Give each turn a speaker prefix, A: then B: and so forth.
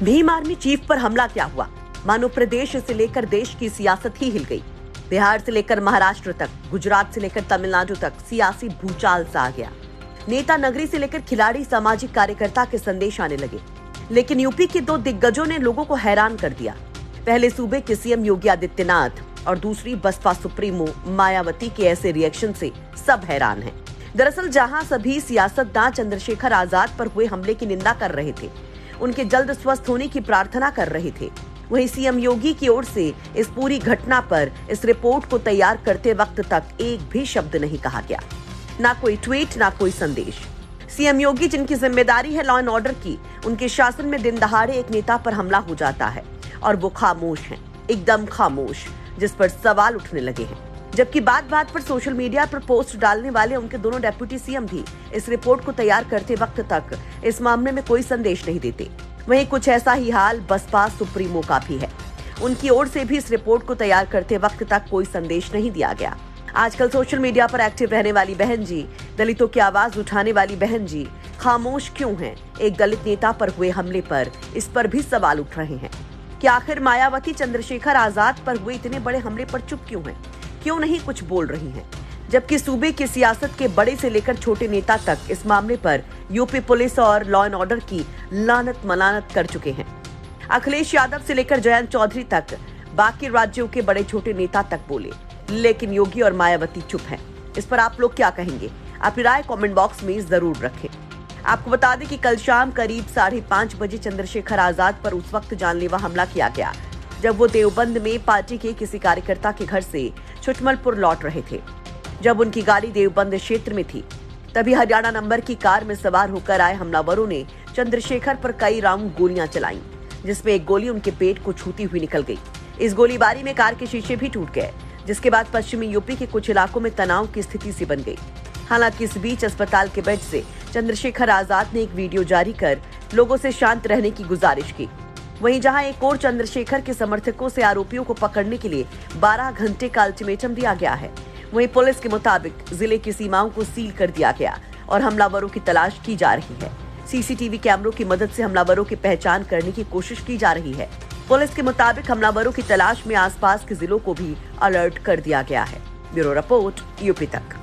A: Bhim army chief पर हमला क्या हुआ? मानो प्रदेश से लेकर देश की सियासत ही हिल गई। बिहार से लेकर महाराष्ट्र तक, गुजरात से लेकर तमिलनाडु तक सियासी भूचाल सा आ गया। नेता नगरी से लेकर खिलाड़ी, सामाजिक कार्यकर्ता के संदेश आने लगे। लेकिन यूपी के दो दिग्गजों ने लोगों को हैरान कर दिया। पहले सूबे के सीएम योगी आदित्यनाथ और दूसरी बसपा सुप्रीमो मायावती के ऐसे रिएक्शन से सब हैरान हैं। दरअसल जहां सभी सियासतदान चंद्रशेखर आजाद पर हुए हमले की निंदा कर रहे थे, उनके जल्द स्वस्थ होने की प्रार्थना कर रहे थे, वहीं सीएम योगी की ओर से इस पूरी घटना पर इस रिपोर्ट को तैयार करते वक्त तक एक भी शब्द नहीं कहा गया। ना कोई ट्वीट, ना कोई संदेश। सीएम योगी, जिनकी जिम्मेदारी है लॉ एंड ऑर्डर की, उनके शासन में दिन दहाड़े एक नेता पर हमला हो जाता है और वो खामोश हैं, एकदम खामोश, जिस पर सवाल उठने लगे हैं। जबकि बात बात पर सोशल मीडिया पर पोस्ट डालने वाले उनके दोनों डेप्यूटी सीएम भी इस रिपोर्ट को तैयार करते वक्त तक इस मामले में कोई संदेश नहीं देते। वहीं कुछ ऐसा ही हाल बसपा सुप्रीमो का भी है। उनकी ओर से भी इस रिपोर्ट को तैयार करते वक्त तक कोई संदेश नहीं दिया गया। आजकल सोशल मीडिया पर एक्टिव रहने वाली बहन जी, दलितों की आवाज उठाने वाली बहन जी खामोश क्यों हैं? एक दलित नेता पर हुए हमले पर इस पर भी सवाल उठ रहे हैं कि आखिर मायावती चंद्रशेखर आजाद पर हुए इतने बड़े हमले पर चुप क्यों हैं? क्यों नहीं कुछ बोल रही हैं? जबकि सूबे की सियासत के बड़े से लेकर छोटे नेता तक इस मामले पर यूपी पुलिस और लॉ एंड ऑर्डर की लानत मलानत कर चुके हैं। अखिलेश यादव से लेकर जयंत चौधरी तक, बाकी राज्यों के बड़े छोटे नेता तक बोले, लेकिन योगी और मायावती चुप हैं। इस पर आप लोग क्या कहेंगे? अपनी राय कमेंट बॉक्स में जरूर रखें। आपको बता दें कि कल शाम करीब 5:30 बजे चंद्रशेखर आजाद पर उस वक्त जानलेवा हमला किया गया जब वो देवबंद में पार्टी के किसी कार्यकर्ता के घर से छुटमलपुर लौट रहे थे। जब उनकी गाड़ी देवबंद क्षेत्र में थी, तभी हरियाणा नंबर की कार में सवार होकर आए हमलावरों ने चंद्रशेखर पर कई राउंड गोलियां चलाईं, जिसमें एक गोली उनके पेट को छूती हुई निकल गई। इस गोलीबारी में कार के शीशे भी टूट गए, जिसके बाद पश्चिमी यूपी के कुछ इलाकों में तनाव की स्थिति सी बन गई। हालांकि इस बीच अस्पताल के बेड से चंद्रशेखर आजाद ने एक वीडियो जारी कर लोगों से शांत रहने की गुजारिश की। वहीं जहां एक और चंद्रशेखर के समर्थकों से आरोपियों को पकड़ने के लिए 12 घंटे का अल्टीमेटम दिया गया है। वहीं पुलिस के मुताबिक जिले की सीमाओं को सील कर दिया गया और हमलावरों की तलाश की जा रही है। सीसीटीवी कैमरों की मदद से हमलावरों की पहचान करने की कोशिश की जा रही है। पुलिस के मुताबिक हमलावरों की तलाश में आसपास के जिलों को भी अलर्ट कर दिया गया है। ब्यूरो रिपोर्ट, यूपी तक।